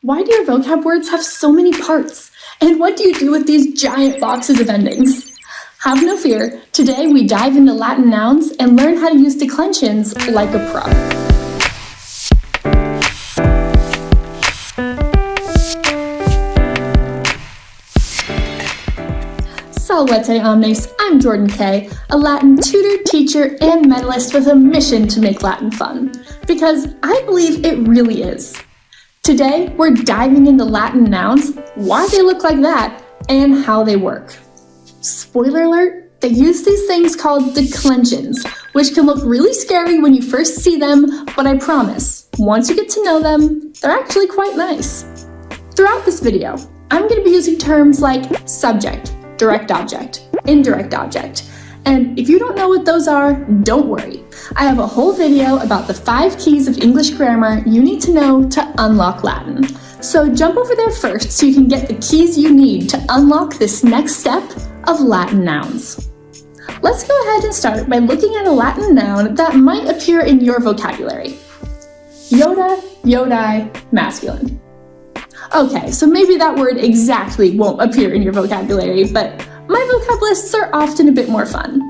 Why do your vocab words have so many parts? And what do you do with these giant boxes of endings? Have no fear, today we dive into Latin nouns and learn how to use declensions like a pro. Salve omnes, I'm Jordan Kay, a Latin tutor, teacher, and medalist with a mission to make Latin fun, because I believe it really is. Today, we're diving into Latin nouns, why they look like that, and how they work. Spoiler alert, they use these things called declensions, which can look really scary when you first see them, but I promise, once you get to know them, they're actually quite nice. Throughout this video, I'm going to be using terms like subject, direct object, indirect object, and if you don't know what those are, don't worry. I have a whole video about the 5 keys of English grammar you need to know to unlock Latin. So jump over there first so you can get the keys you need to unlock this next step of Latin nouns. Let's go ahead and start by looking at a Latin noun that might appear in your vocabulary. Iota, iodai, masculine. Okay, so maybe that word exactly won't appear in your vocabulary, but my vocab lists are often a bit more fun.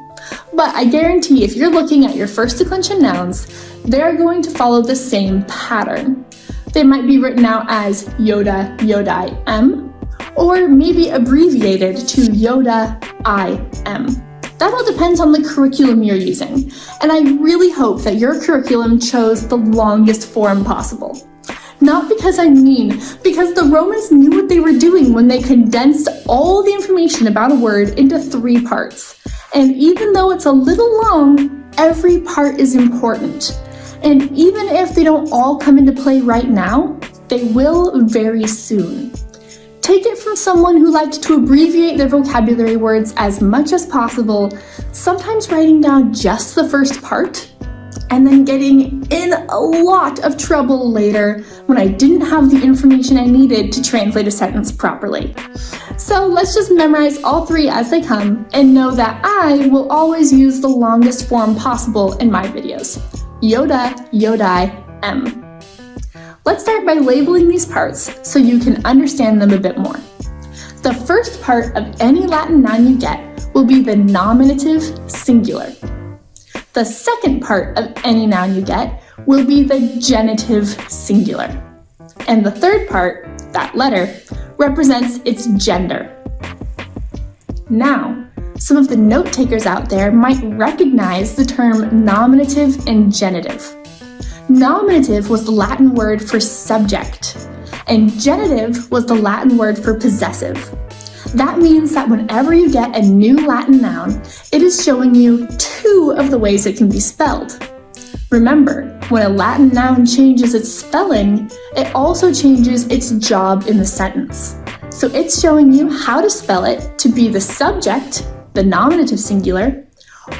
But I guarantee if you're looking at your first declension nouns, they're going to follow the same pattern. They might be written out as Yoda, Yodai, M, or maybe abbreviated to Yoda, I, M. That all depends on the curriculum you're using, and I really hope that your curriculum chose the longest form possible. Not because I'm mean, because the Romans knew what they were doing when they condensed all the information about a word into 3 parts. And even though it's a little long, every part is important. And even if they don't all come into play right now, they will very soon. Take it from someone who liked to abbreviate their vocabulary words as much as possible, sometimes writing down just the first part, and then getting in a lot of trouble later when I didn't have the information I needed to translate a sentence properly. So let's just memorize all 3 as they come and know that I will always use the longest form possible in my videos. Yoda, Yodai, M. Let's start by labeling these parts so you can understand them a bit more. The first part of any Latin noun you get will be the nominative singular. The second part of any noun you get will be the genitive singular. And the third part, that letter, represents its gender. Now, some of the note takers out there might recognize the term nominative and genitive. Nominative was the Latin word for subject, and genitive was the Latin word for possessive. That means that whenever you get a new Latin noun, it is showing you 2 of the ways it can be spelled. Remember, when a Latin noun changes its spelling, it also changes its job in the sentence. So it's showing you how to spell it to be the subject, the nominative singular,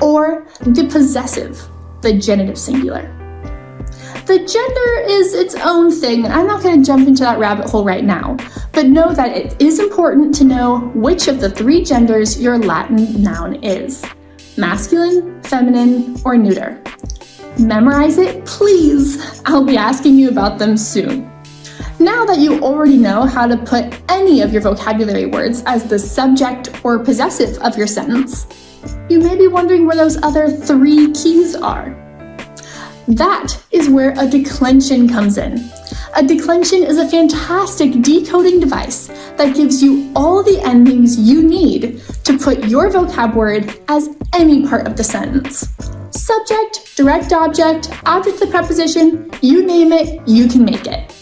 or the possessive, the genitive singular. The gender is its own thing. I'm not going to jump into that rabbit hole right now, but know that it is important to know which of the 3 genders your Latin noun is: masculine, feminine, or neuter. Memorize it, please. I'll be asking you about them soon. Now that you already know how to put any of your vocabulary words as the subject or possessive of your sentence, you may be wondering where those other 3 keys are. That is where a declension comes in. A declension is a fantastic decoding device that gives you all the endings you need to put your vocab word as any part of the sentence. Subject, direct object, object of the preposition, you name it, you can make it.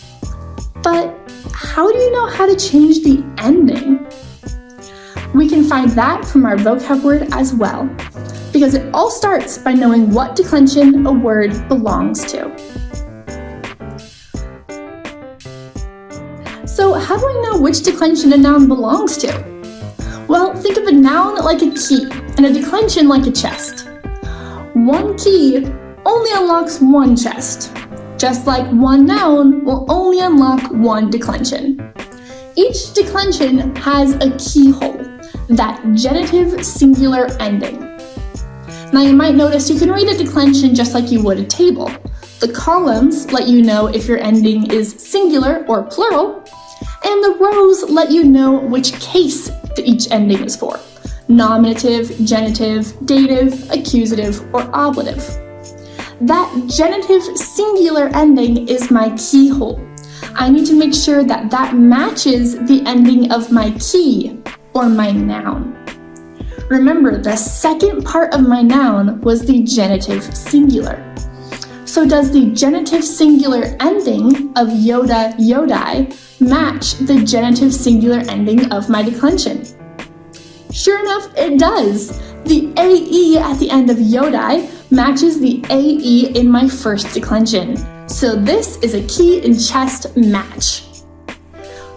But how do you know how to change the ending? We can find that from our vocab word as well, because it all starts by knowing what declension a word belongs to. So how do I know which declension a noun belongs to? Well, think of a noun like a key and a declension like a chest. One key only unlocks one chest, just like one noun will only unlock one declension. Each declension has a keyhole, that genitive singular ending. Now you might notice you can read a declension just like you would a table, The columns let you know if your ending is singular or plural, and the rows let you know which case each ending is for: nominative, genitive, dative, accusative, or ablative. That genitive singular ending is my keyhole. I need to make sure that that matches the ending of my key, or my noun. Remember, the second part of my noun was the genitive singular. So does the genitive singular ending of Yoda, Yodai match the genitive singular ending of my declension? Sure enough, it does. The AE at the end of Yodai matches the AE in my first declension. So this is a key and chest match.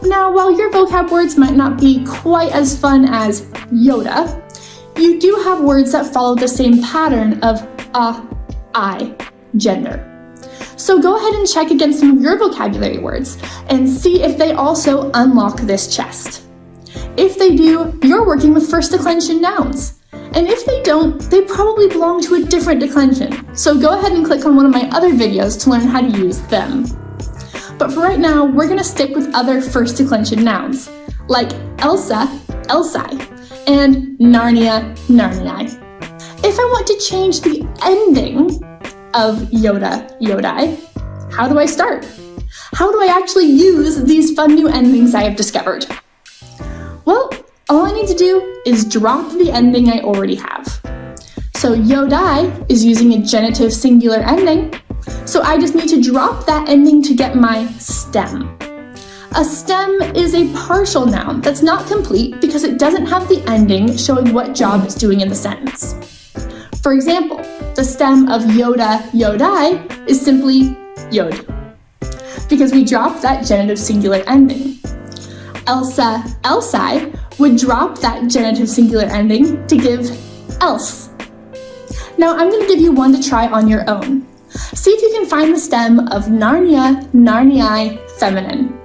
Now, while your vocab words might not be quite as fun as Yoda, you do have words that follow the same pattern of I, gender. So go ahead and check against some of your vocabulary words and see if they also unlock this chest. If they do, you're working with first declension nouns. And if they don't, they probably belong to a different declension. So go ahead and click on one of my other videos to learn how to use them. But for right now, we're going to stick with other first declension nouns, like Elsa, Elsai, and Narnia, Narniae. If I want to change the ending of Yoda, Yodai, how do I start? How do I actually use these fun new endings I have discovered? Well, all I need to do is drop the ending I already have. So Yodai is using a genitive singular ending, so I just need to drop that ending to get my stem. A stem is a partial noun that's not complete because it doesn't have the ending showing what job it's doing in the sentence. For example, the stem of Yoda, Yodai is simply Yod, because we dropped that genitive singular ending. Elsa, Elsai would drop that genitive singular ending to give else. Now I'm going to give you one to try on your own. See if you can find the stem of Narnia, Narniae, feminine.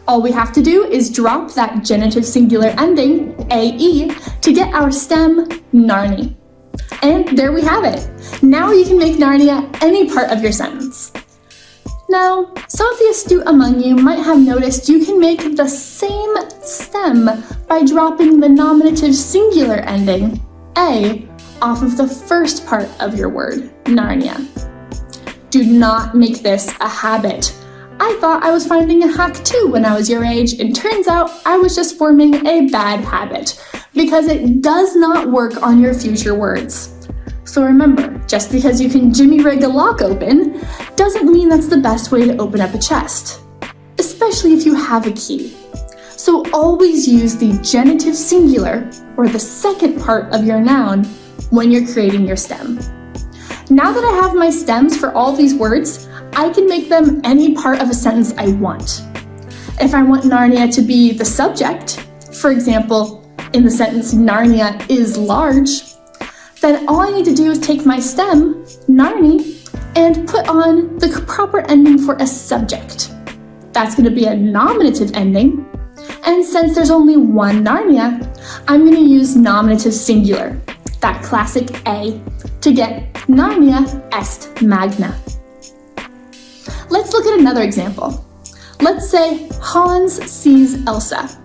All we have to do is drop that genitive singular ending, AE, to get our stem, Narni. And there we have it. Now you can make Narnia any part of your sentence. Now, some of the astute among you might have noticed you can make the same stem by dropping the nominative singular ending, A, off of the first part of your word, Narnia. Do not make this a habit. I thought I was finding a hack too when I was your age, and turns out I was just forming a bad habit, because it does not work on your future words. So remember, just because you can jimmy rig a lock open, doesn't mean that's the best way to open up a chest, especially if you have a key. So always use the genitive singular, or the second part of your noun, when you're creating your stem. Now that I have my stems for all these words, I can make them any part of a sentence I want. If I want Narnia to be the subject, for example, in the sentence Narnia is large, then all I need to do is take my stem, Narni, and put on the proper ending for a subject. That's going to be a nominative ending, and since there's only one Narnia, I'm going to use nominative singular, that classic A, to get Narnia est magna. Let's look at another example. Let's say Hans sees Elsa.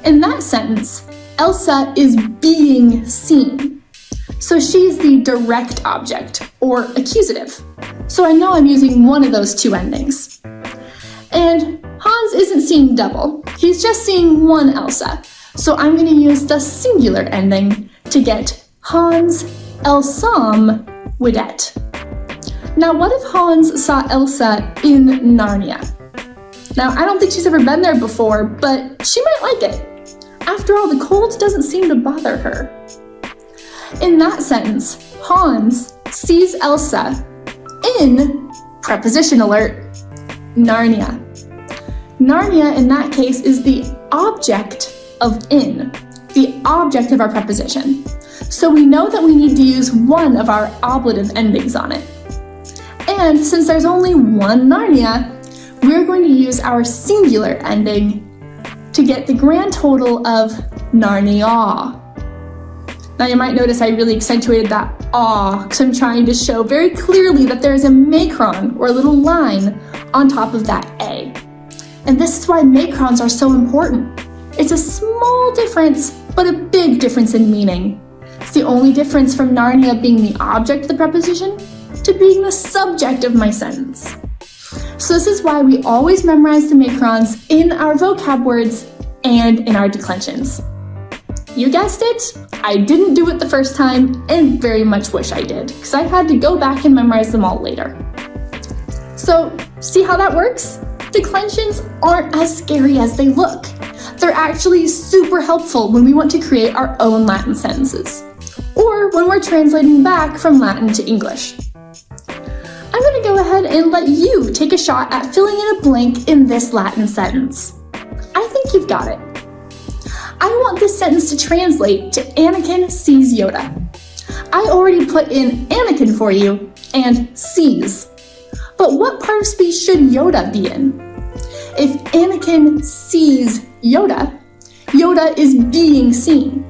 In that sentence, Elsa is being seen. So she's the direct object, or accusative. So I know I'm using one of those two endings. And Hans isn't seeing double, he's just seeing one Elsa. So I'm going to use the singular ending to get Hans Elsam Widet. Now what if Hans saw Elsa in Narnia? Now I don't think she's ever been there before, but she might like it. After all, the cold doesn't seem to bother her. In that sentence, Hans sees Elsa in, preposition alert, Narnia. Narnia in that case is the object of in, the object of our preposition. So we know that we need to use one of our ablative endings on it. And since there's only one Narnia, we're going to use our singular ending to get the grand total of Narnia. Now you might notice I really accentuated that ah because I'm trying to show very clearly that there is a macron or a little line on top of that A. And this is why macrons are so important. It's a small difference, but a big difference in meaning. It's the only difference from Narnia being the object of the preposition to being the subject of my sentence. So this is why we always memorize the macrons in our vocab words and in our declensions. You guessed it, I didn't do it the first time and very much wish I did, because I had to go back and memorize them all later. So, see how that works? Declensions aren't as scary as they look. They're actually super helpful when we want to create our own Latin sentences, or when we're translating back from Latin to English. I'm going to go ahead and let you take a shot at filling in a blank in this Latin sentence. I think you've got it. I want this sentence to translate to Anakin sees Yoda. I already put in Anakin for you and sees. But what part of speech should Yoda be in? If Anakin sees Yoda, Yoda is being seen,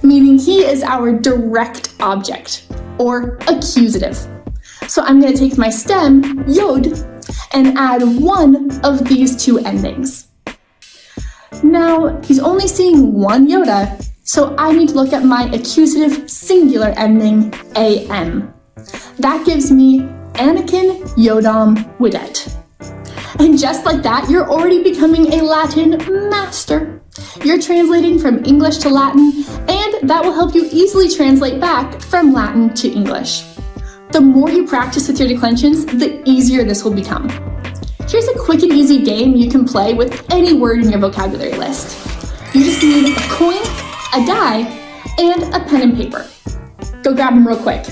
meaning he is our direct object, or accusative. So I'm going to take my stem, yod, and add one of these two endings. Now, he's only seeing one Yoda, so I need to look at my accusative singular ending, am. That gives me Anakin Yodam Widet. And just like that, you're already becoming a Latin master. You're translating from English to Latin, and that will help you easily translate back from Latin to English. The more you practice with your declensions, the easier this will become. Here's a quick and easy game you can play with any word in your vocabulary list. You just need a coin, a die, and a pen and paper. Go grab them real quick.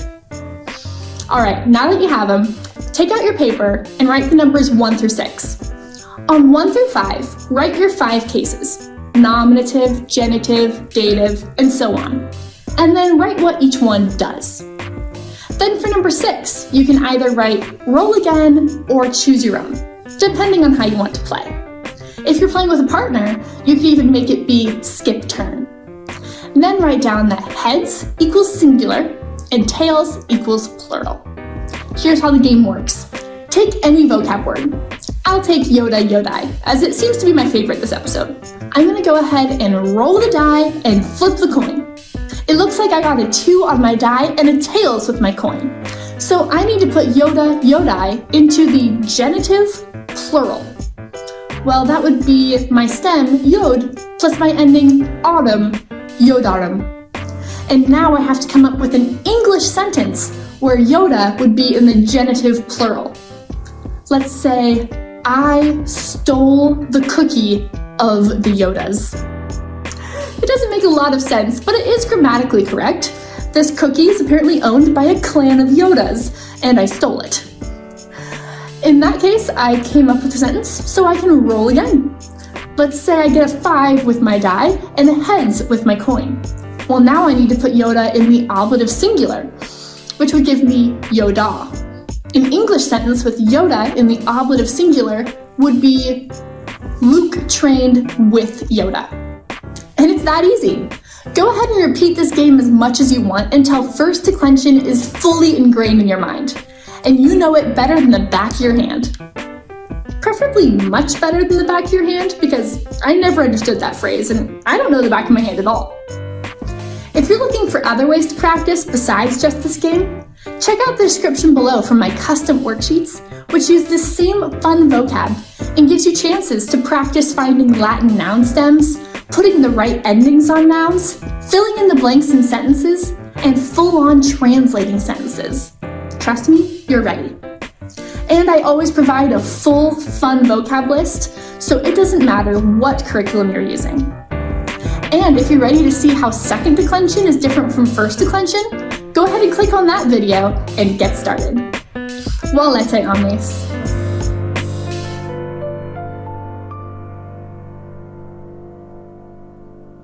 Alright, now that you have them, take out your paper and write the numbers 1 through 6. On 1 through 5, write your 5 cases: nominative, genitive, dative, and so on. And then write what each one does. Then for number 6, you can either write roll again or choose your own, depending on how you want to play. If you're playing with a partner, you can even make it be skip turn. Then write down that heads equals singular and tails equals plural. Here's how the game works. Take any vocab word. I'll take Yoda Yodai, as it seems to be my favorite this episode. I'm going to go ahead and roll the die and flip the coin. It looks like I got a 2 on my die and a tails with my coin. So I need to put Yoda Yodai into the genitive plural. Well, that would be my stem, yod, plus my ending, autumn, yodarum. And now I have to come up with an English sentence where Yoda would be in the genitive plural. Let's say, I stole the cookie of the Yodas. It doesn't make a lot of sense, but it is grammatically correct. This cookie is apparently owned by a clan of Yodas, and I stole it. In that case, I came up with a sentence, so I can roll again. Let's say I get a 5 with my die and a heads with my coin. Well, now I need to put Yoda in the ablative singular, which would give me Yoda. An English sentence with Yoda in the ablative singular would be Luke trained with Yoda. And it's that easy. Go ahead and repeat this game as much as you want until first declension is fully ingrained in your mind, and you know it better than the back of your hand. Preferably much better than the back of your hand, because I never understood that phrase, and I don't know the back of my hand at all. If you're looking for other ways to practice besides just this game, check out the description below for my custom worksheets, which use the same fun vocab and gives you chances to practice finding Latin noun stems, putting the right endings on nouns, filling in the blanks in sentences, and full-on translating sentences. Trust me, you're ready. And I always provide a full, fun vocab list, so it doesn't matter what curriculum you're using. And if you're ready to see how second declension is different from first declension, go ahead and click on that video and get started. Volete omnes.